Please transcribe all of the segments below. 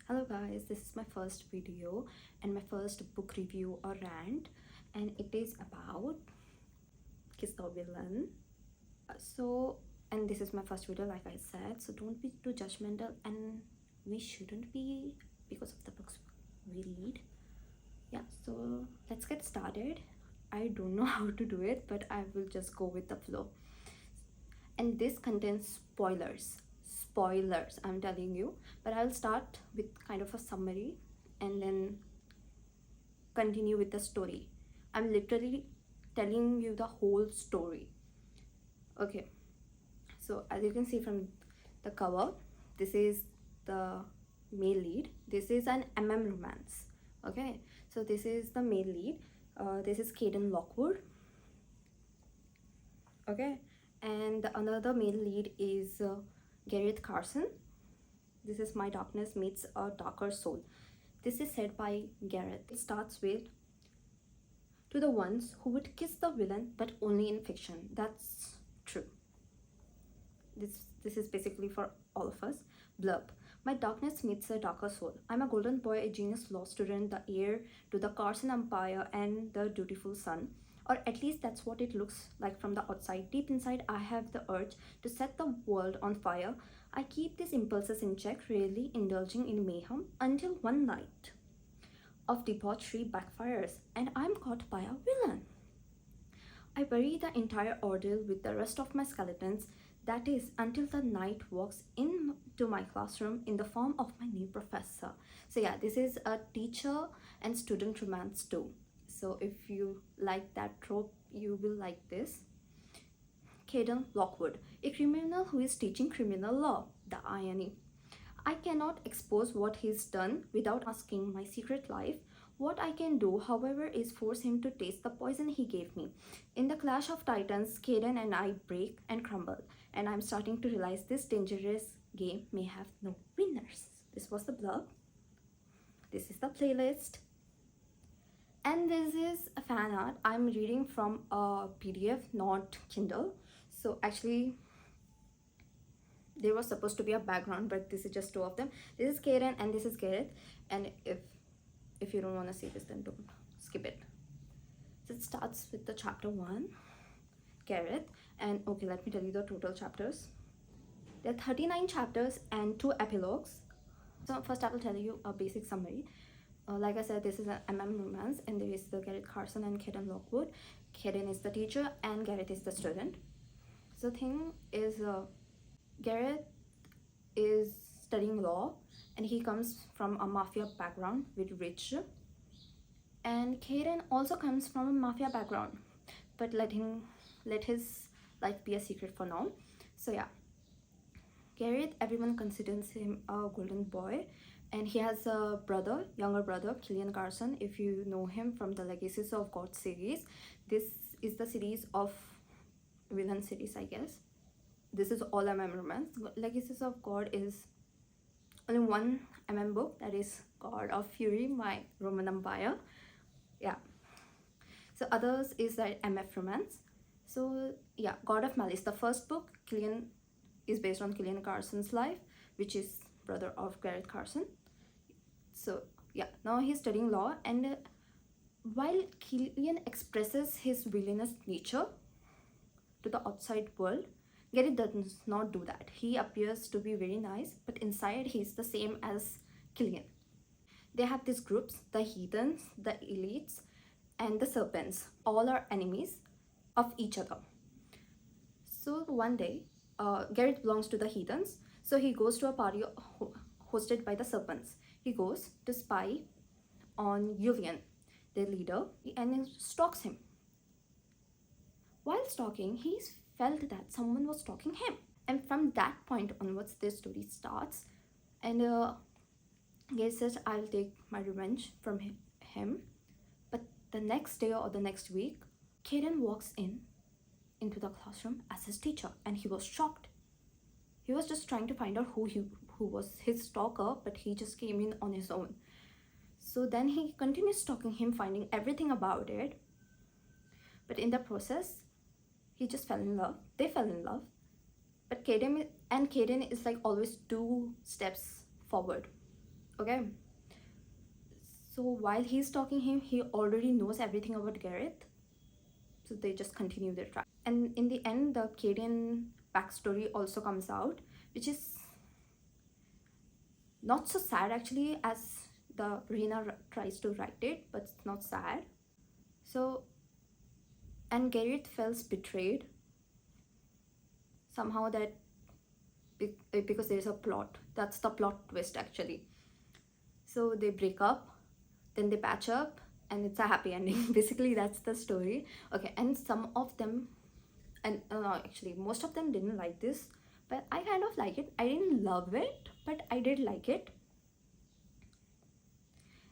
Hello guys, this is my first video and my first book review or rant, and it is about Kiss the Villain. And this is my first video, like I said, so don't be too judgmental, and we shouldn't be because of the books we read. Yeah, so let's get started. I don't know how to do it, but I will just go with the flow. And this contains spoilers, I'm telling you, but I'll start with kind of a summary and then continue with the story. I'm literally telling you the whole story. Okay, so as you can see from the cover, this is the male lead. This is an romance. Okay, so this is the male lead. This is Caden Lockwood. Okay, and another male lead is Gareth Carson. This is My Darkness Meets a Darker Soul. This is said by Gareth. It starts with, to the ones who would kiss the villain but only in fiction. That's true. This is basically for all of us. Blurb. My darkness meets a darker soul. I'm a golden boy, a genius law student, the heir to the Carson Empire and the dutiful son. Or at least that's what it looks like from the outside. Deep inside, I have the urge to set the world on fire. I keep these impulses in check, rarely indulging in mayhem, until one night of debauchery backfires and I'm caught by a villain. I bury the entire ordeal with the rest of my skeletons, that is, until the night walks into my classroom in the form of my new professor. So yeah, this is a teacher and student romance too. So if you like that trope, you will like this. Caden Lockwood, a criminal who is teaching criminal law. The irony. I cannot expose what he's done without asking my secret life. What I can do, however, is force him to taste the poison he gave me. In the clash of titans, Caden and I break and crumble, and I'm starting to realize this dangerous game may have no winners. This was the blurb. This is the playlist. And this is a fan art. I'm reading from a PDF, not Kindle. So actually, there was supposed to be a background, but this is just two of them. This is Karen and this is Gareth. And if you don't want to see this, then don't skip it. So it starts with the chapter 1, Gareth. And okay, let me tell you the total chapters. There are 39 chapters and 2 epilogues. So first I will tell you a basic summary. Like I said, this is an romance, and there is the Gareth Carson and Caden Lockwood. Caden is the teacher and Gareth is the student. So the thing is, Gareth is studying law and he comes from a mafia background with rich, and Caden also comes from a mafia background, but let his life be a secret for now. So yeah, Gareth, everyone considers him a golden boy, and he has a brother, younger brother, Villian Carson. If you know him from the Legacies of God series, this is the series of villain series, I guess. This is all romance. Legacies of God is only one book, that is God of Fury, my Roman Empire. Yeah. So others is that MF romance. So yeah, God of Malice, the first book, Killian is based on Villian Carson's life, which is brother of Gareth Carson. So yeah, now he's studying law, and while Killian expresses his villainous nature to the outside world, Gareth does not do that. He appears to be very nice, but inside he's the same as Killian. They have these groups, the heathens, the elites, and the serpents. All are enemies of each other. So one day, Gareth belongs to the heathens, so he goes to a party hosted by the serpents. He goes to spy on Villian, their leader, and stalks him. While stalking, he felt that someone was stalking him, and from that point onwards, this story starts. And Gareth says, I'll take my revenge from him. But the next day or the next week, Caden walks into the classroom as his teacher, and he was shocked. He was just trying to find out who was his stalker, but he just came in on his own. So then he continues stalking him, finding everything about it. But in the process, he just fell in love. They fell in love. But Caden is like always 2 steps forward Okay, so while he's talking him, he already knows everything about Gareth. So they just continue their track. And in the end, the Cadian backstory also comes out, which is not so sad actually as the Rena tries to write it, but it's not sad. So, and Gareth feels betrayed somehow that because there's a plot. That's the plot twist actually. So they break up, then they patch up, and it's a happy ending. Basically, that's the story. Okay, and some of them, and actually, most of them didn't like this, but I kind of like it. I didn't love it, but I did like it.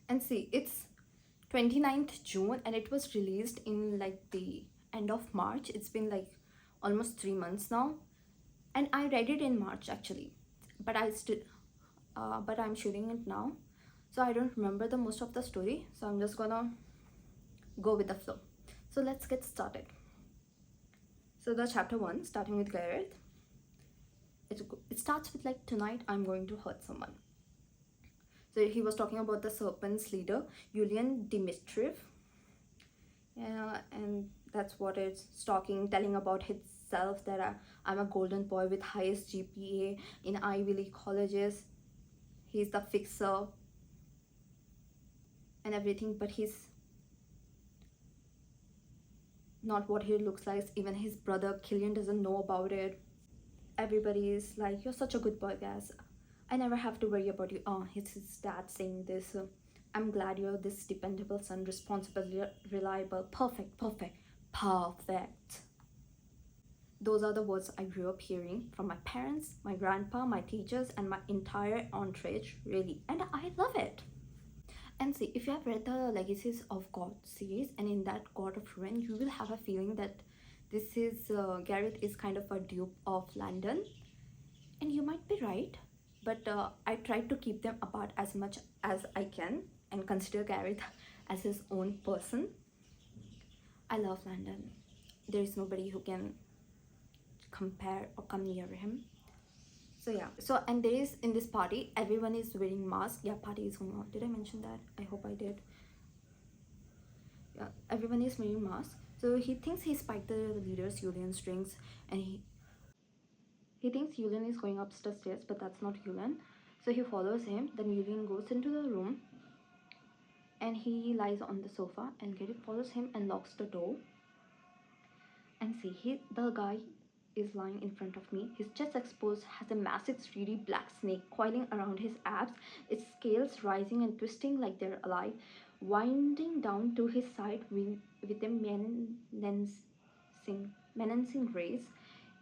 And see, it's 29th June and it was released in like the end of March. It's been like almost 3 months now. And I read it in March actually. But but I'm shooting it now. So I don't remember the most of the story. So I'm just gonna go with the flow. So let's get started. So the chapter 1, starting with Gareth. It starts with like, tonight I'm going to hurt someone. So he was talking about the serpent's leader, Yulian Dimitriev. Yeah, and that's what it's talking, telling about himself that I'm a golden boy with highest GPA in Ivy League colleges. He's the fixer and everything, but he's not what he looks like. Even his brother Killian doesn't know about it. Everybody is like, you're such a good boy, guys. I never have to worry about you. Oh, it's his dad saying this. I'm glad you're this dependable son, responsible, reliable, perfect, perfect, perfect. Those are the words I grew up hearing from my parents, my grandpa, my teachers, and my entire entourage, really. And I love it. And see, if you have read the Legacies of God series, and in that God of Ruin, you will have a feeling that this is Gareth is kind of a dupe of Landon. And you might be right, but I tried to keep them apart as much as I can and consider Gareth as his own person. I love Landon. There is nobody who can compare or come near him. So yeah, so and there is in this party, everyone is wearing masks. Yeah, party is going on. Did I mention that? I hope I did. Yeah, everyone is wearing masks. So he thinks he spiked the leader's Julian's drinks, and he thinks Julian is going upstairs, but that's not Julian. So he follows him. Then Julian goes into the room, and he lies on the sofa. And Gerrit follows him and locks the door. And see, the guy is lying in front of me. His chest exposed, has a massive 3D black snake coiling around his abs, its scales rising and twisting like they're alive, winding down to his side with a menacing race.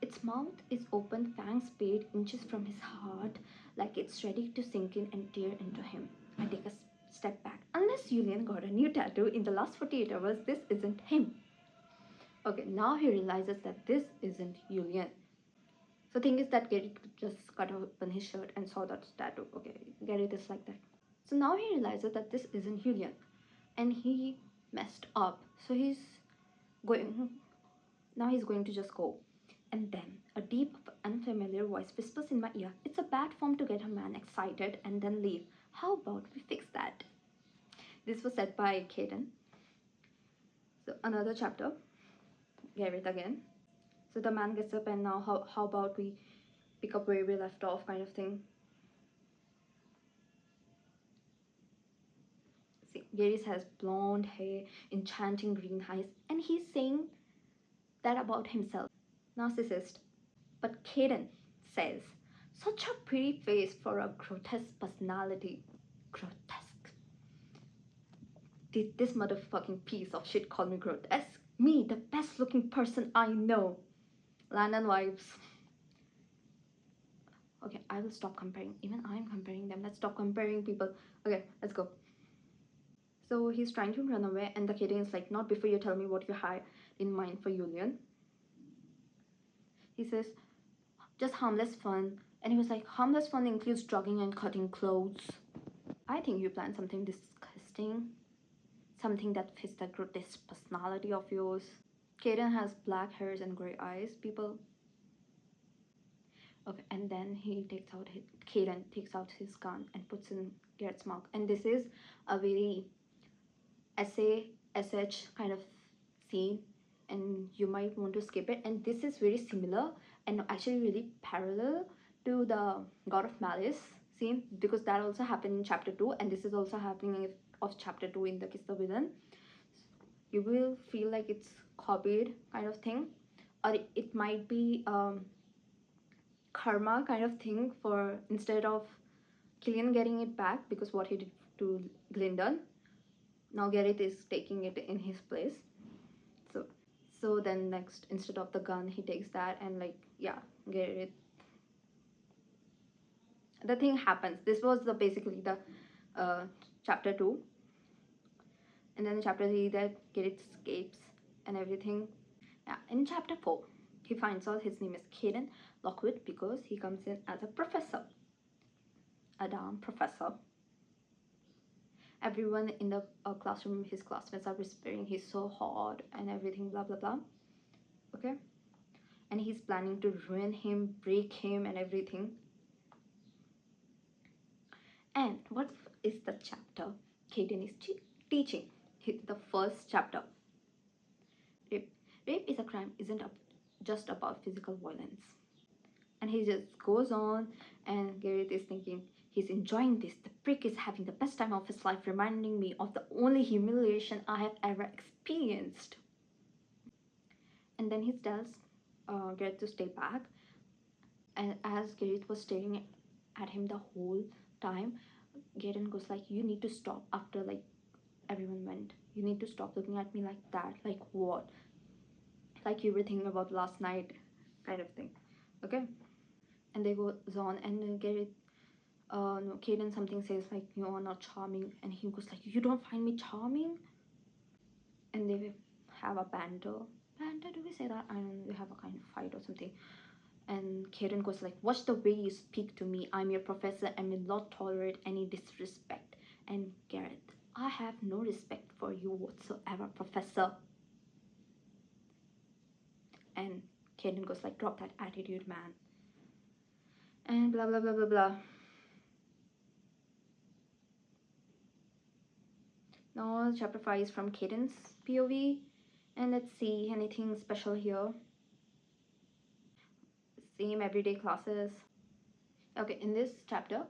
Its mouth is open, fangs paid inches from his heart, like it's ready to sink in and tear into him. I take a step back. Unless Julian got a new tattoo in the last 48 hours, this isn't him. Okay, now he realizes that this isn't Julian. So thing is that Gerrit just cut open his shirt and saw that tattoo. Okay, Gerrit is like that. So now he realizes that this isn't Julian, and he messed up. So going now he's going to just go. And then a deep, unfamiliar voice whispers in my ear, "It's a bad form to get a man excited and then leave. How about we fix that?" This was said by Kaden. So another chapter, Gerrit again. So the man gets up and now how about we pick up where we left off, kind of thing. See, Gary's has blonde hair, enchanting green eyes, and he's saying that about himself. Narcissist. But Kaden says, such a pretty face for a grotesque personality. Grotesque. Did this motherfucking piece of shit call me grotesque? Me, the best looking person I know. Landon vibes. Okay, I will stop comparing. Even I'm comparing them. Let's stop comparing people. Okay, let's go. So he's trying to run away, and the kid is like, not before you tell me what you had in mind for Julian. He says, just harmless fun. And he was like, harmless fun includes drugging and cutting clothes. I think you planned something disgusting. Something that fits that grotesque personality of yours. Kaden has black hairs and grey eyes, people. Okay, and then Kaden takes out his gun and puts in Garrett's mark. And this is a very sh kind of scene, and you might want to skip it. And this is very similar and actually really parallel to the God of Malice scene, because that also happened in chapter 2, and this is also happening of chapter 2 in the Kiss the Villain. You will feel like it's copied kind of thing, or it might be karma kind of thing, for instead of Killian getting it back because what he did to Glyndon, now Garrett is taking it in his place. So then next, instead of the gun, he takes that, and like, yeah, Garrett, the thing happens. This was the basically the chapter 2, and then chapter 3 that Garrett escapes and everything. Yeah, in chapter 4, he finds out his name is Caden Lockwood because he comes in as a professor, a damn professor. Everyone in the classroom, his classmates are whispering he's so hot and everything, blah blah blah. Okay, and he's planning to ruin him, break him, and everything. And what is the chapter Caden is teaching? The first chapter. Rape. Rape is a crime, isn't just about physical violence. And he just goes on, and Garrett is thinking, he's enjoying this. The prick is having the best time of his life, reminding me of the only humiliation I have ever experienced. And then he tells Garrett to stay back. And as Garrett was staring at him the whole time, Garrett goes like, you need to stop after like everyone went. You need to stop looking at me like that. Like what? Like you were thinking about last night kind of thing. Okay? And they goes on, and Garrett no, Caden something says like, you are not charming, and he goes like, you don't find me charming? And they have a banter. Do we say that? I don't know, they have a kind of fight or something. And Caden goes like, watch the way you speak to me. I'm your professor and will not tolerate any disrespect. And Garrett, I have no respect for you whatsoever, professor. And Caden goes like, drop that attitude, man. And blah blah blah blah blah. Now chapter 5 is from Caden's POV. And let's see, anything special here? Same everyday classes. Okay, in this chapter,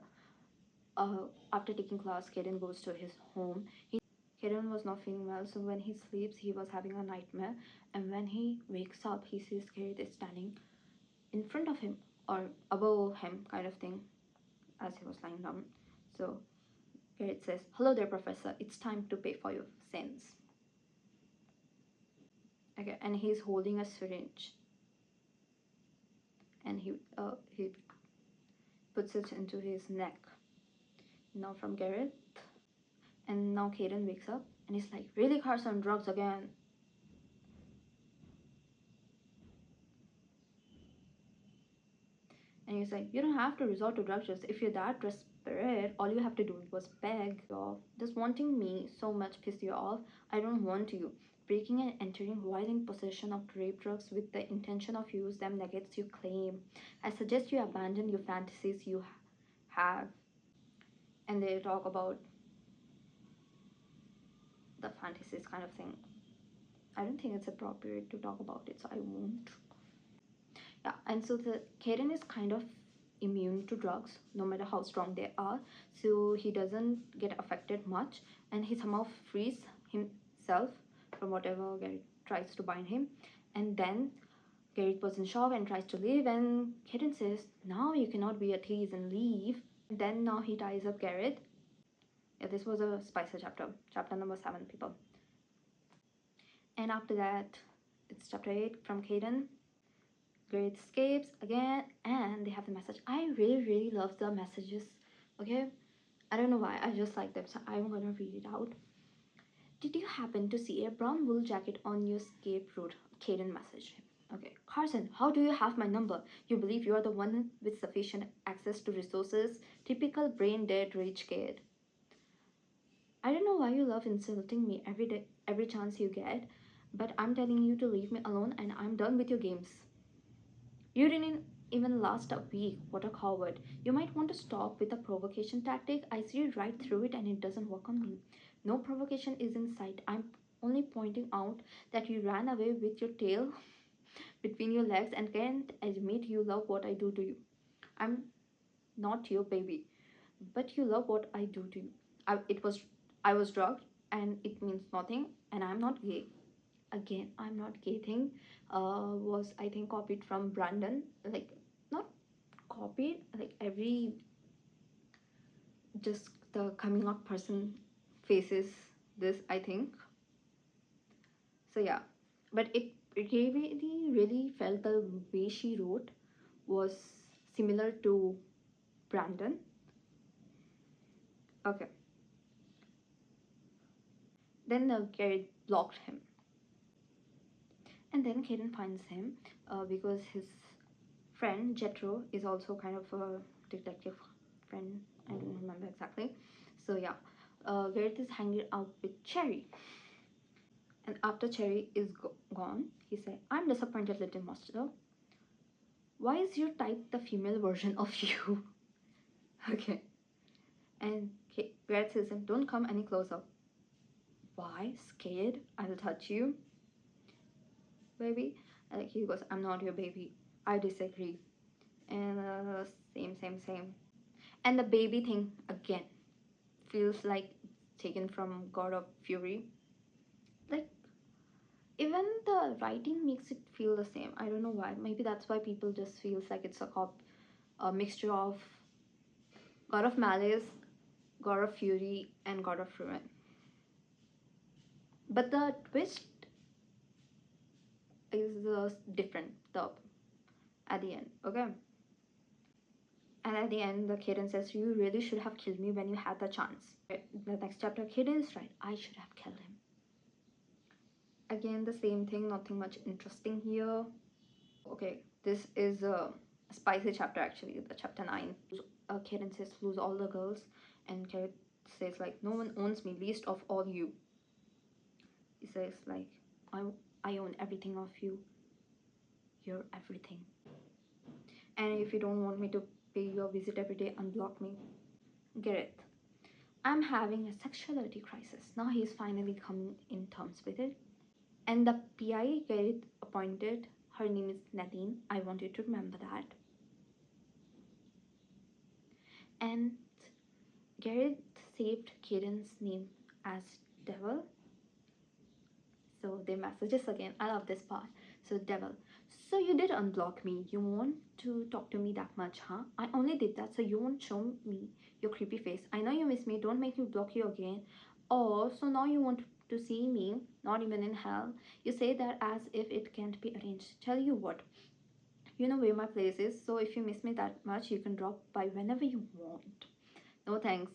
after taking class, Caden goes to his home. Caden was not feeling well, so when he sleeps, he was having a nightmare. And when he wakes up, he sees Garrett is standing in front of him, or above him, kind of thing, as he was lying down. So Garrett says, hello there, professor. It's time to pay for your sins. Okay, and he's holding a syringe. And he puts it into his neck. Now from Garrett. And now Caden wakes up and he's like, really, Carson, drugs again? And he's like, you don't have to resort to drugs. Just if you're that desperate, all you have to do was beg off. Does wanting me so much piss you off? I don't want you. Breaking and entering while in possession of rape drugs with the intention of use them negates your claim. I suggest you abandon your fantasies you have. And they talk about the fantasies kind of thing. I don't think it's appropriate to talk about it, so I won't. Yeah, and so the Caden is kind of immune to drugs no matter how strong they are, so he doesn't get affected much, and he somehow frees himself from whatever Garrett tries to bind him. And then Garrett was in shock and tries to leave, and Caden says, now you cannot be a tease and leave. And then now he ties up Garrett. Yeah, this was a Spicer chapter number 7, people. And after that, it's chapter 8 from Caden. Garrett escapes again, and they have the message. I really love the messages. Okay, I don't know why, I just like them, so I'm gonna read it out. Did you happen to see a brown wool jacket on your escape route? Caden messaged him. Okay, Carson, how do you have my number? You believe you are the one with sufficient access to resources? Typical brain dead rich kid. I don't know why you love insulting me every day, every chance you get, but I'm telling you to leave me alone, and I'm done with your games. You didn't even last a week. What a coward. You might want to stop with the provocation tactic. I see right through it and it doesn't work on me. No provocation is in sight. I'm only pointing out that you ran away with your tail between your legs and can't admit you love what I do to you. I'm not your baby, but you love what I do to you. I was drugged and it means nothing and I'm not gay. Again, I'm not gay thing was I think copied from Brandon. Like not copied, like every just the coming up person faces this, I think. So yeah, but it really felt the way she wrote was similar to Brandon. Okay, then Garrett blocked him, and then Kaden finds him because his friend Jetro is also kind of a detective friend. I don't remember exactly. So yeah, Garrett is hanging out with Cherry, and after Cherry is gone, he said, "I'm disappointed, little master. Why is your type the female version of you?" Okay, and Garrett says, "Don't come any closer." Why? Scared? I'll touch you, baby. Like he goes, "I'm not your baby. I disagree." And same. And the baby thing again feels like taken from God of Fury. Like even the writing makes it feel the same. I don't know why. Maybe that's why people just feels like it's a mixture of God of Malice, God of Fury, and God of Ruin. But the twist is different. The at the end, okay. And at the end, the Kaden says, "You really should have killed me when you had the chance." The next chapter, Kaden is right. I should have killed him. Again, the same thing. Nothing much interesting here. Okay, this is a spicy chapter actually, the chapter 9. Kaden says, "Lose all the girls," and Kaden says like, "No one owns me, least of all you." He says like, I, I own everything of you. You're everything. And if you don't want me to pay you a visit every day, unblock me. Gareth, I'm having a sexuality crisis. Now he's finally coming in terms with it. And the PI Gareth appointed, her name is Nadine. I want you to remember that. And Gareth saved Kaden's name as Devil. So they messages again. I love this part. So Devil. So you did unblock me. You want to talk to me that much, huh? I only did that so you won't show me your creepy face. I know you miss me. Don't make me block you again. Oh, so now you want to see me? Not even in hell. You say that as if it can't be arranged. Tell you what. You know where my place is. So if you miss me that much, you can drop by whenever you want. No thanks.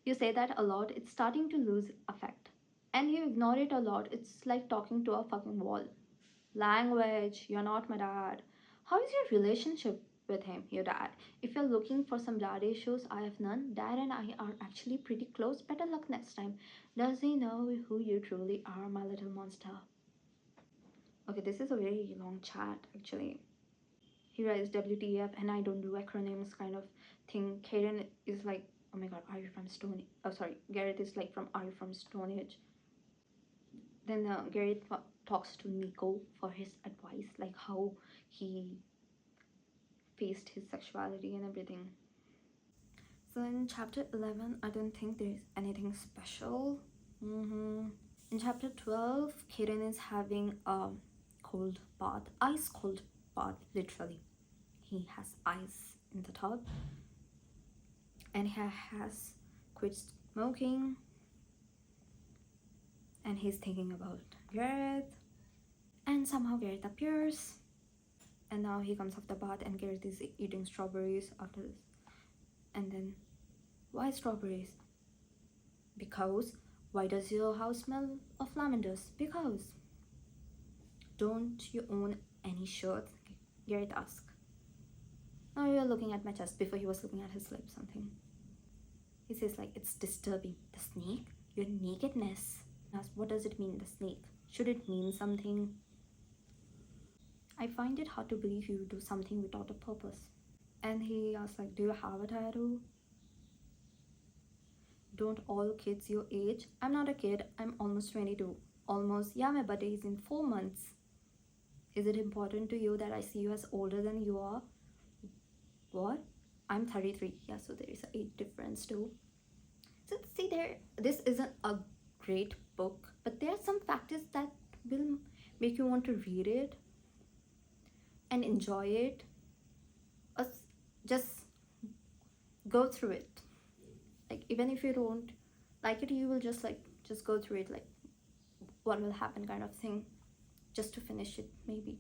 You say that a lot. It's starting to lose effect. And you ignore it a lot. It's like talking to a fucking wall. Language, you're not my dad. How is your relationship with him, your dad? If you're looking for some dad issues, I have none. Dad and I are actually pretty close. Better luck next time. Does he know who you truly are, my little monster? Okay, this is a very long chat actually. He writes WTF and I don't do acronyms kind of thing. Kaden is like, oh my god, are you from Stone? Oh, sorry. Gareth is like, from Are you from Stone Age? Then Gareth talks to Nico for his advice, like how he faced his sexuality and everything. So in chapter 11, I don't think there's anything special. In chapter 12, Kaden is having a cold bath, ice cold bath, literally. He has ice in the tub and he has quit smoking and he's thinking about Gareth. And somehow Gareth appears and now he comes off the bath and Gareth is eating strawberries after this. And then, why strawberries? Because. Why does your house smell of lavenders? Because. Don't you own any shirts? Gareth asks. Now you're looking at my chest. Before he was looking at his lips, something. He says like, it's disturbing. The snake? Your nakedness. What does it mean, the snake? Should it mean something? I find it hard to believe you do something without a purpose. And he asked, like, do you have a tattoo? Don't all kids your age? I'm not a kid, I'm almost 22. Almost, yeah, my birthday is in 4 months. Is it important to you that I see you as older than you are? What? I'm 33. Yeah, so there is a age difference too. So see there, this isn't a great book, but there are some factors that will make you want to read it and enjoy it. Or just go through it. Like even if you don't like it, you will just go through it, like what will happen kind of thing, just to finish it maybe.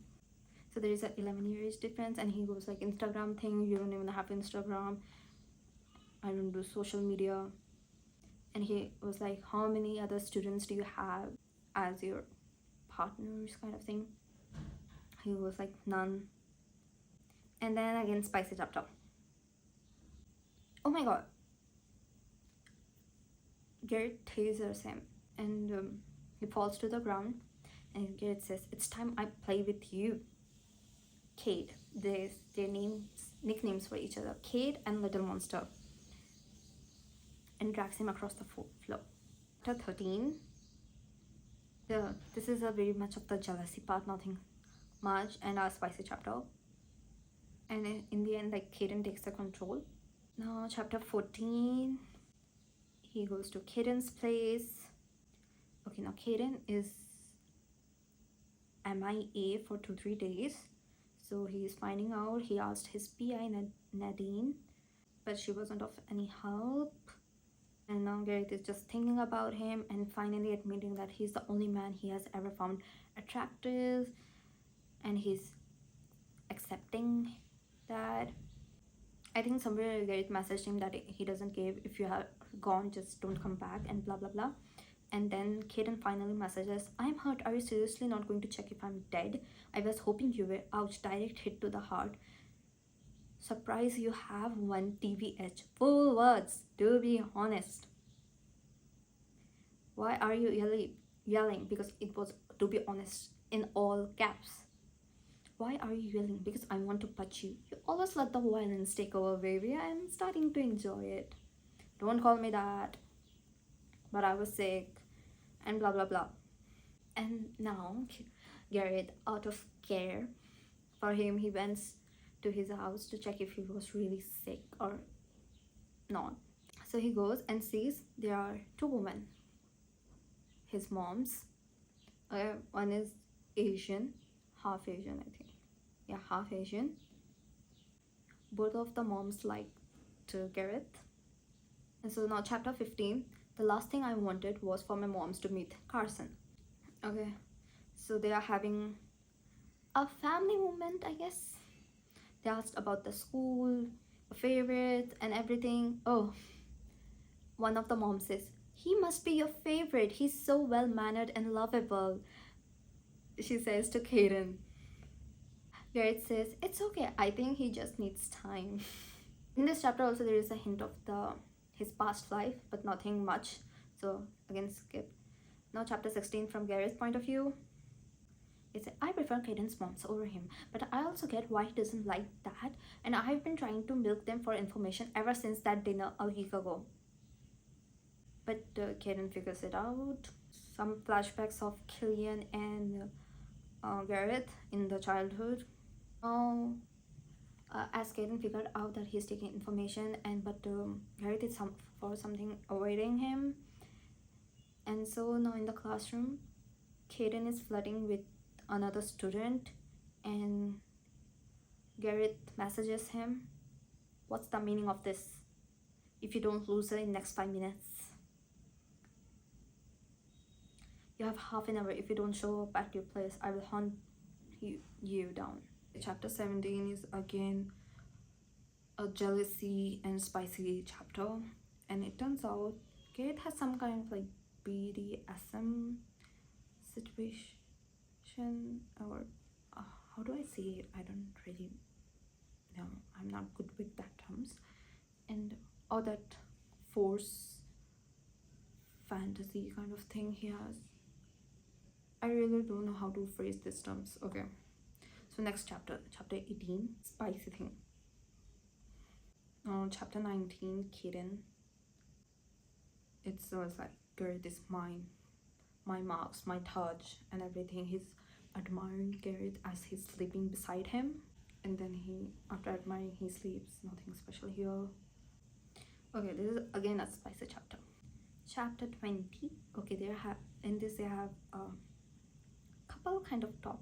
So there is a 11 years difference, and he goes like, Instagram thing, you don't even have Instagram, I don't do social media. And he was like, how many other students do you have as your partners kind of thing? He was like, none. And then again, spicy chapter. Oh my god, Garrett tasers him, and he falls to the ground, and Garrett says, it's time I play with you, Kate. There's their names, nicknames for each other, Kate and Little Monster, and drags him across the floor. Chapter 13. This is a very much of the jealousy part, nothing much, and a spicy chapter. And in the end, like, Kaden takes the control. Now chapter 14, he goes to Kaden's place. Okay, now Kaden is MIA for 2-3 days, so he's finding out. He asked his PI Nadine, but she wasn't of any help. And now Garrett is just thinking about him and finally admitting that he's the only man he has ever found attractive, and he's accepting that. I think somewhere Garrett messaged him that he doesn't care if you have gone, just don't come back, and blah blah blah. And then Kaden finally messages, I'm hurt, are you seriously not going to check if I'm dead? I was hoping you were. Ouch, direct hit to the heart. Surprise, you have one TBH. Full words, to be honest. Why are you yelling? Because it was, to be honest, in all caps. Why are you yelling? Because I want to punch you. You always let the violence take over, baby. I'm starting to enjoy it. Don't call me that. But I was sick. And blah blah blah. And now Garrett, out of care for him, he went to his house to check if he was really sick or not. So he goes and sees there are 2 women, his moms. One is Asian, half Asian, I think. Yeah, half Asian. Both of the moms liked Garrett. And so now chapter 15, the last thing I wanted was for my moms to meet Carson. Okay, so they are having a family moment, I guess. They asked about the school, favorites, and everything. Oh, one of the moms says, he must be your favorite. He's so well-mannered and lovable, she says to Kaden. Garrett says, it's okay, I think he just needs time. In this chapter also there is a hint of his past life, but nothing much. So again, skip. Now chapter 16, from Garrett's point of view. He said, I prefer Kaden's moms over him, but I also get why he doesn't like that, and I've been trying to milk them for information ever since that dinner a week ago. But Kaden figures it out. Some flashbacks of Killian and Garrett in the childhood. Now, as Kaden figured out that he's taking information, but Garrett is for something avoiding him. And so now in the classroom, Kaden is flirting with another student, and Garrett messages him, what's the meaning of this? If you don't lose her in next 5 minutes, you have half an hour. If you don't show up at your place, I will hunt you down. Chapter 17 is again a jealousy and spicy chapter, and it turns out Garrett has some kind of like BDSM situation, or how do I say it? I don't really know. I'm not good with that terms. And all that force fantasy kind of thing he has. I really don't know how to phrase these terms. Okay, so So next chapter, chapter 18, spicy thing. Chapter 19, Kitten. It's like, Garrett is mine, my marks, my touch, and everything. He's admiring Garrett as he's sleeping beside him, and then after admiring, he sleeps. Nothing special here. Okay, this is again a spicy chapter. Chapter 20. Okay, in this they have a couple kind of talk,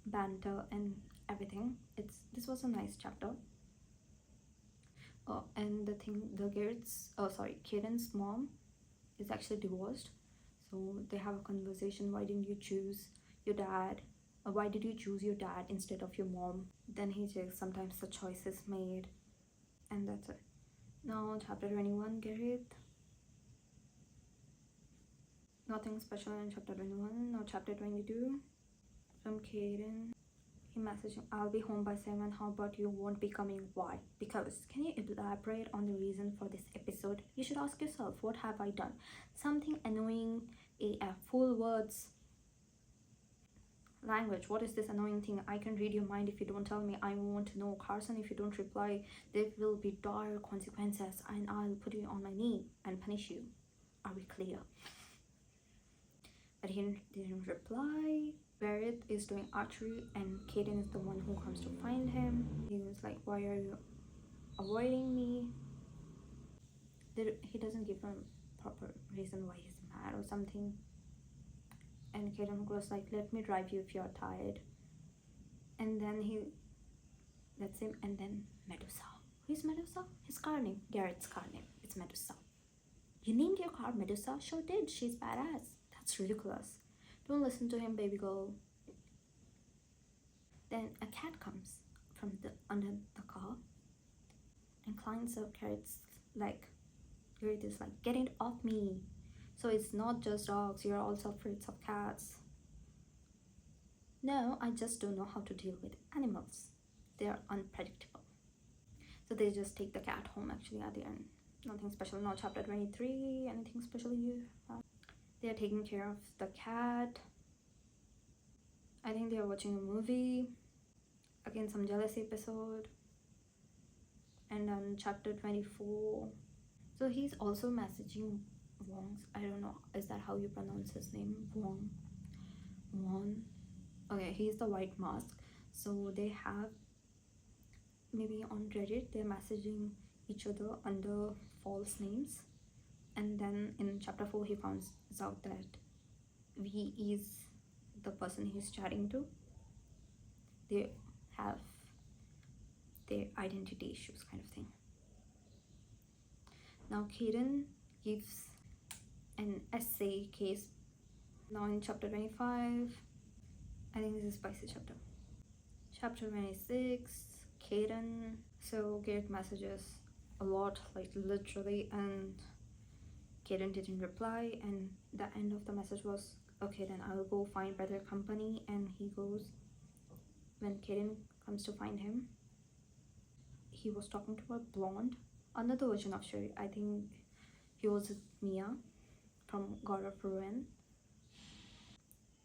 banter, and everything. This was a nice chapter. And the thing, Karen's mom is actually divorced, so they have a conversation. Why didn't you choose your dad? Why did you choose your dad instead of your mom? Then he says sometimes the choice is made, and that's it. Now chapter 21, Gareth. Nothing special in chapter 21. Now chapter 22, from Kaden. He messaged him, I'll be home by 7. How about you won't be coming? Why? Because. Can you elaborate on the reason for this episode? You should ask yourself, what have I done? Something annoying AF. Full words. Language. What is this annoying thing? I can read your mind if you don't tell me. I want to know. Carson, if you don't reply, there will be dire consequences and I'll put you on my knee and punish you. Are we clear? But he didn't reply. Barrett is doing archery and Kaden is the one who comes to find him. He was like, why are you avoiding me? He doesn't give a proper reason why he's mad or something. And Kaden was like, let me drive you if you're tired. And then he lets him, and then Medusa. Who's Medusa? His car name. Garrett's car name. It's Medusa. You named your car Medusa? Sure did. She's badass. That's ridiculous. Don't listen to him, baby girl. Then a cat comes from under the car and climbs up Garrett's leg. Garrett is like, get it off me. So it's not just dogs, you're also afraid of cats. No, I just don't know how to deal with animals. They are unpredictable. So they just take the cat home actually at the end. Nothing special. Now chapter 23, anything special you have? They are taking care of the cat. I think they are watching a movie. Again, some jealousy episode. And then chapter 24. So he's also messaging Wong's. I don't know. Is that how you pronounce his name? Wong. Okay, he's the white mask. So they have, maybe on Reddit, they're messaging each other under false names. And then in chapter 4, he finds out that V is the person he's chatting to. They have their identity issues kind of thing. Now Kaden gives an essay case. Now in chapter 25, I think this is a spicy chapter. Chapter 26, Kaden. So Garrett messages a lot, like literally, and Kaden didn't reply, and the end of the message was, okay, then I'll go find better company. And he goes. When Kaden comes to find him, he was talking to a blonde, another version of Sherry. I think he was with Mia from God of Ruin.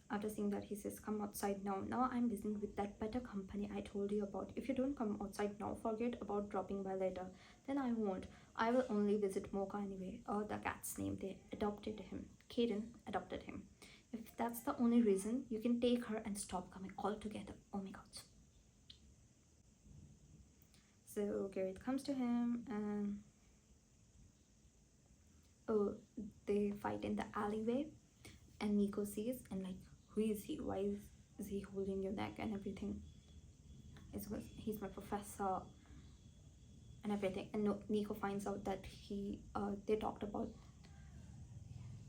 After seeing that, he says, come outside now. Now I'm busy with that better company I told you about. If you don't come outside now, forget about dropping by later. Then I won't. I will only visit Mocha anyway. Or the cat's name. They adopted him. Kaden adopted him. If that's the only reason, you can take her and stop coming altogether. Oh my god. So Garrett comes to him and they fight in the alleyway, and Nico sees and like, who is he? Why is he holding your neck and everything? He's my professor and everything. And Nico finds out that they talked about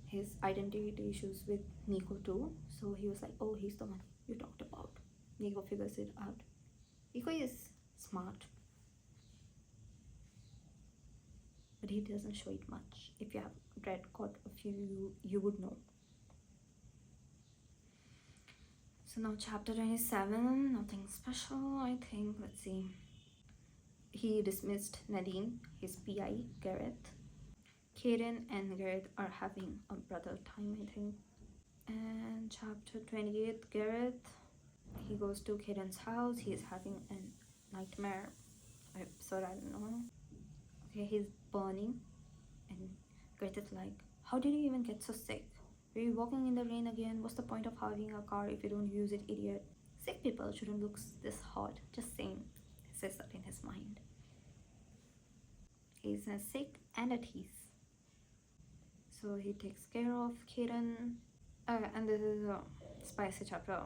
his identity issues with Nico too. So he was like, oh, he's the one you talked about. Nico figures it out. Nico is smart, but he doesn't show it much. If you have read quite a few, you would know. So now chapter 27, nothing special, I think. Let's see. He dismissed Nadine, his PI, Garrett. Kaden and Garrett are having a brother time, I think. And chapter 28, Garrett. he goes to Karen's house. He's having a nightmare episode, I don't know. Okay, he's burning, and Greta's like, how did you even get so sick? Are you walking in the rain again? What's the point of having a car if you don't use it, idiot? Sick people shouldn't look this hot. Just saying. He says that in his mind. He's sick and at ease. So he takes care of Karen. And this is a spicy chapter.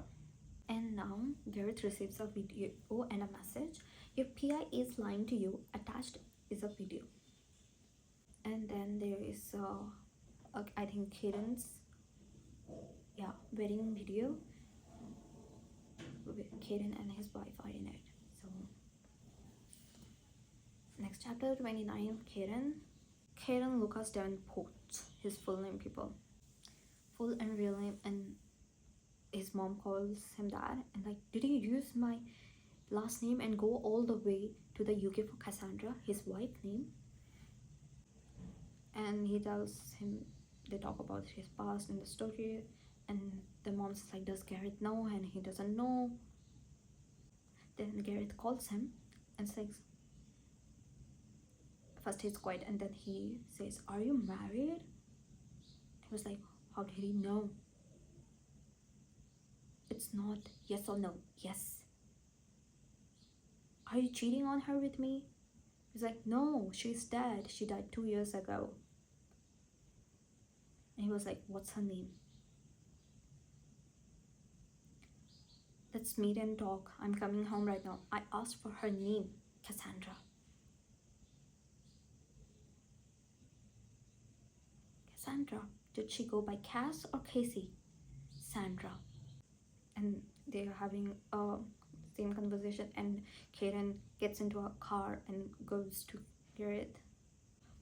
And now Gareth receives a video and a message. Your PI is lying to you. Attached is a video. And then there is I think Karen's wedding video. Karen and his wife are in it. So next chapter 29. Karen Lucas Davenport. His full name, people. Full and real name. And his mom calls him that, and like, did you use my last name and go all the way to the UK for Cassandra, his wife name? And he tells him, they talk about his past in the story, and the mom's like, does Gareth know? And he doesn't know. Then Gareth calls him and says, first he's quiet, and then he says, are you married? He was like, how did he know? It's not yes or no. Yes. Are you cheating on her with me? He's like, no, she's dead. She died 2 years ago. And he was like, what's her name? Let's meet and talk. I'm coming home right now. I asked for her name, Cassandra. Cassandra. Did she go by Cass or Casey? Sandra. And they're having a same conversation, and Karen gets into a car and goes to Gareth.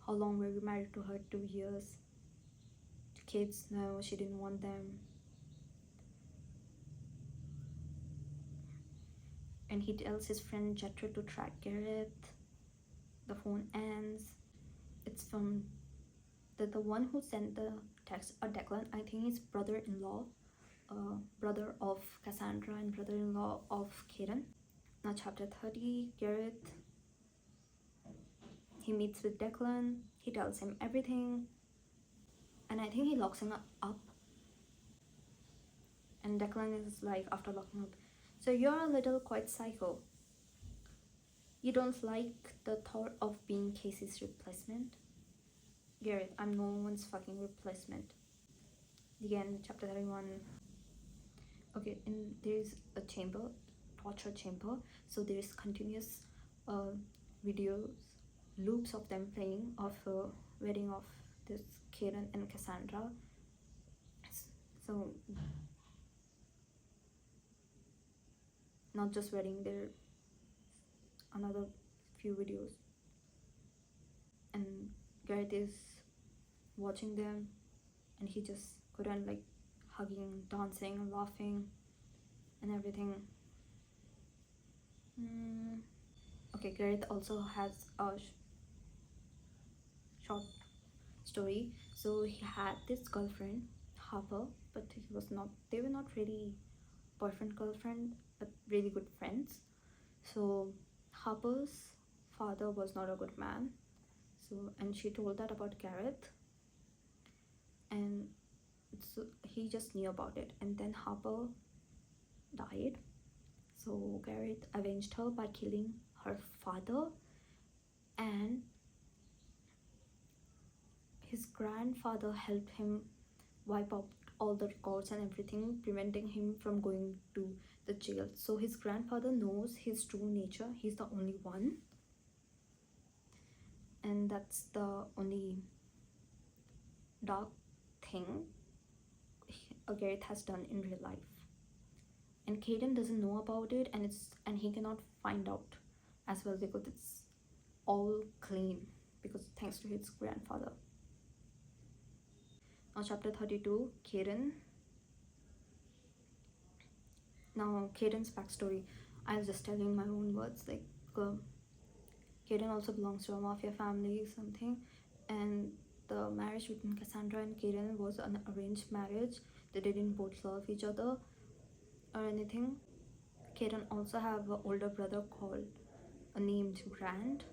How long were you married to her? 2 years. The kids? No, she didn't want them. And he tells his friend Jethro to track Gareth. The phone ends. It's from the one who sent the text, Declan. I think he's brother-in-law, brother of Cassandra and brother-in-law of Karen. Now chapter 30, Gareth. He meets with Declan. He tells him everything, and I think he locks him up. And Declan is like, after locking up, so you're a little quite psycho. You don't like the thought of being Casey's replacement? Gareth, I'm no one's fucking replacement. The end, chapter 31. Okay, and there's a chamber, torture chamber. So there's continuous videos, loops of them playing of wedding of this Karen and Cassandra. So not just wedding, there another few videos, and Gareth is watching them, and he just couldn't, like, hugging, dancing, laughing and everything. Okay, Gareth also has a short story. So he had this girlfriend, Harper, but they were not really boyfriend girlfriend, but really good friends. So Harper's father was not a good man, and she told that about Gareth, and so he just knew about it. And then Harper died, so Gareth avenged her by killing her father, and his grandfather helped him wipe out all the records and everything, preventing him from going to the jail. So his grandfather knows his true nature. He's the only one, and that's the only dark thing Gareth has done in real life. And Caden doesn't know about it, and he cannot find out as well, because it's all clean, because thanks to his grandfather. Now chapter 32, Kaden. Now Kaden's backstory, I'll just tell in my own words. Like, Kaden also belongs to a mafia family, something, and the marriage between Cassandra and Kaden was an arranged marriage. They didn't both love each other or anything. Kaden also have an older brother called named Rant.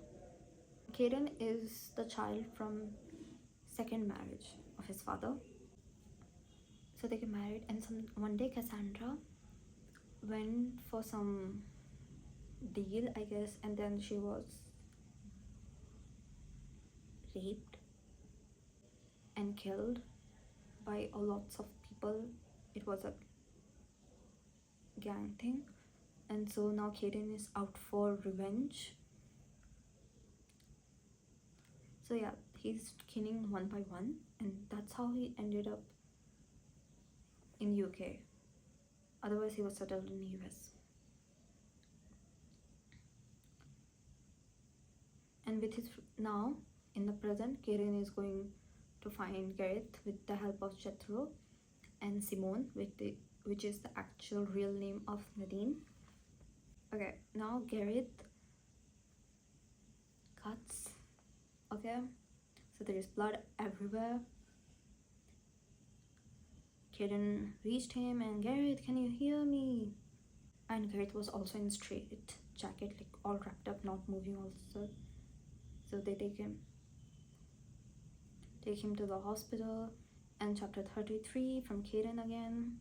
Kaden is the child from second marriage of his father. So they get married, and one day Cassandra went for some deal, I guess, and then she was raped and killed by a lots of people. It was a gang thing, and so now Kaden is out for revenge. So yeah, he's killing one by one, and that's how he ended up in UK. Otherwise, he was settled in US. And with his now in the present, Kaden is going to find Gareth with the help of Jethro and Simone, which is the actual real name of Nadine. Okay, now Gareth cuts. Okay, so there is blood everywhere. Kaden reached him and, Gareth, can you hear me? And Gareth was also in straight jacket, like all wrapped up, not moving also. So they take him to the hospital. And chapter 33 from Kaden again.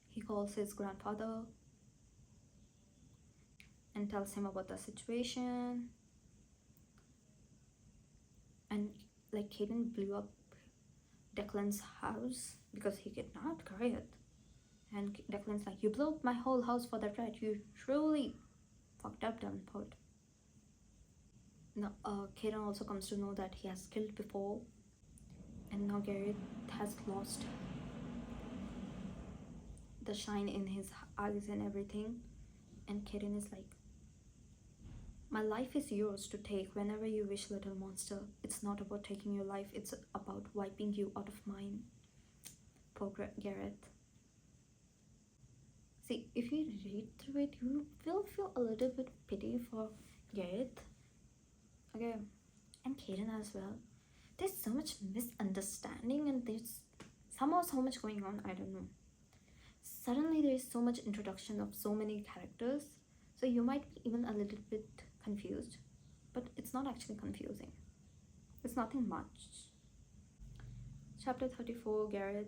He calls his grandfather and tells him about the situation. And like Kaden blew up Declan's house because he kidnapped Gareth. And Declan's like, you blew up my whole house for that rat. You truly fucked up, Davenport. Now, Kaden also comes to know that he has killed before. And now Gareth has lost the shine in his eyes and everything. And Kaden is like, my life is yours to take whenever you wish, little monster. It's not about taking your life, it's about wiping you out of mine. Poor Gareth. See, if you read through it, you will feel a little bit pity for Gareth. Okay, and Kaden as well. There's so much misunderstanding, and there's somehow so much going on, I don't know. Suddenly there is so much introduction of so many characters, so you might be even a little bit confused, but it's not actually confusing. It's nothing much. Chapter 34, Gareth.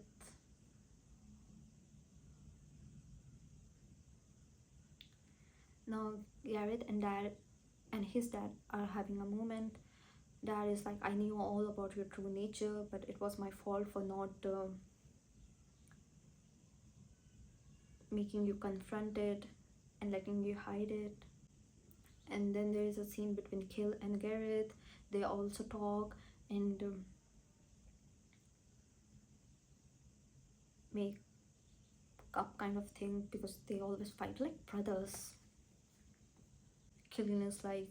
Now Gareth and his dad are having a moment. Dad is like, I knew all about your true nature, but it was my fault for not making you confront it and letting you hide it. And then there is a scene between Kill and Gareth. They also talk and make up kind of thing because they always fight like brothers. Killian is like,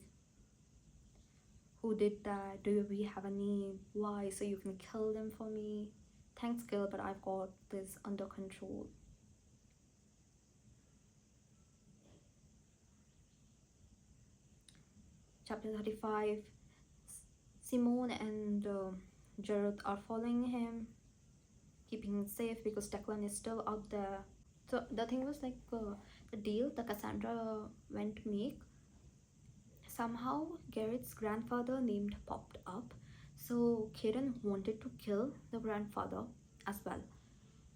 who did that? Do we have a name? Why? So you can kill them for me? Thanks, Kill, but I've got this under control. Chapter 35. Simone and Jared are following him, keeping him safe because Declan is still out there. So the thing was like the deal that Cassandra went to make. Somehow Garrett's grandfather named popped up. So Kaden wanted to kill the grandfather as well.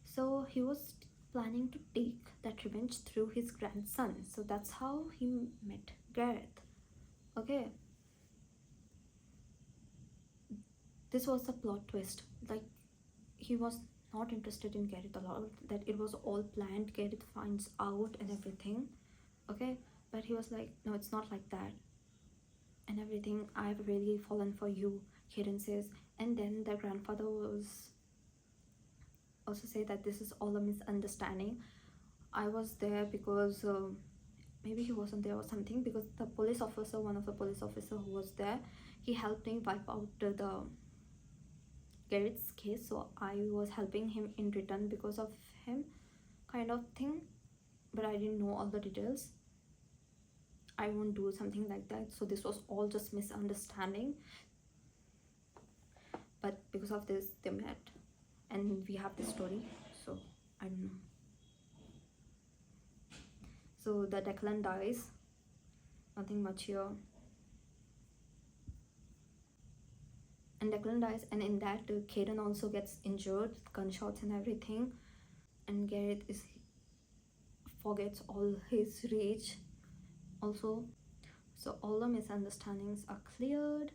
So he was planning to take that revenge through his grandson. So that's how he met Gareth. Okay. This was the plot twist. Like, he was not interested in Gareth at all. That it was all planned. Gareth finds out and everything. Okay. But he was like, no, it's not like that. And everything, I've really fallen for you, Kaden says. And then the grandfather was also say that this is all a misunderstanding. I was there because maybe he wasn't there or something, because the police officer, one of the police officer who was there, he helped me wipe out the Garrett's case, so I was helping him in return because of him, kind of thing. But I didn't know all the details. I won't do something like that. So this was all just misunderstanding. But because of this, they met, and we have this story. So I don't know. So the Declan dies, nothing much here. And Declan dies, and in that, Caden also gets injured, gunshots and everything. And Gareth forgets all his rage also. So all the misunderstandings are cleared,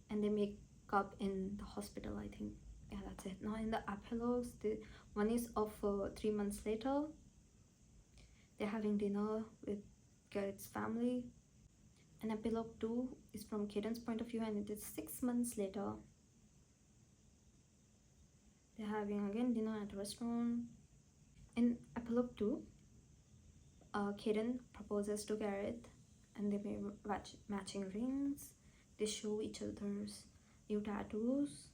and they make up in the hospital, I think. Yeah, that's it. Now in the epilogues, the one is of 3 months later. They're having dinner with Garrett's family. And epilogue 2 is from Caden's point of view, and it is 6 months later. They're having again dinner at a restaurant. In epilogue 2, Caden proposes to Garrett, and they wear matching rings. They show each other's new tattoos,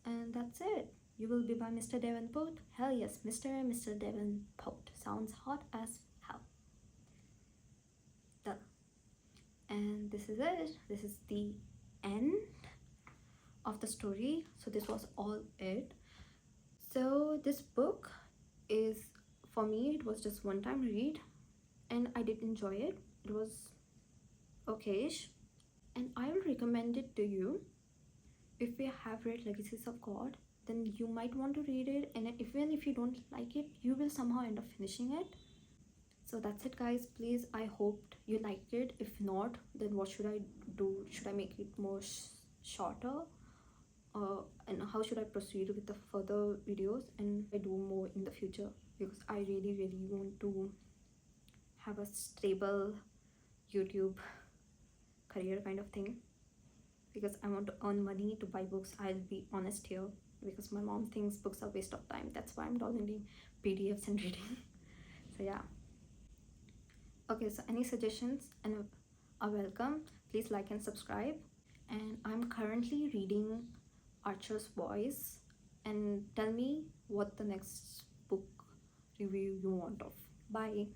and that's it. You will be by Mr. Davenport? Hell yes, Mr. Davenport. Sounds hot as hell. Done. And this is it. This is the end of the story. So this was all it. So this book is, for me, it was just one time read, and I did enjoy it. It was okayish, and I will recommend it to you. If you have read Legacies of God, then you might want to read it, and even if you don't like it, you will somehow end up finishing it. So that's it, guys. Please, I hoped you liked it. If not, then what should I do? Should I make it more shorter, and how should I proceed with the further videos, and I do more in the future? Because I really want to have a stable YouTube career kind of thing, because I want to earn money to buy books. I'll be honest here, because my mom thinks books are waste of time. That's why I'm downloading PDFs and reading. So yeah. Okay, so any suggestions and are welcome. Please like and subscribe. And I'm currently reading Archer's Voice, and tell me what the next book review you want of. Bye.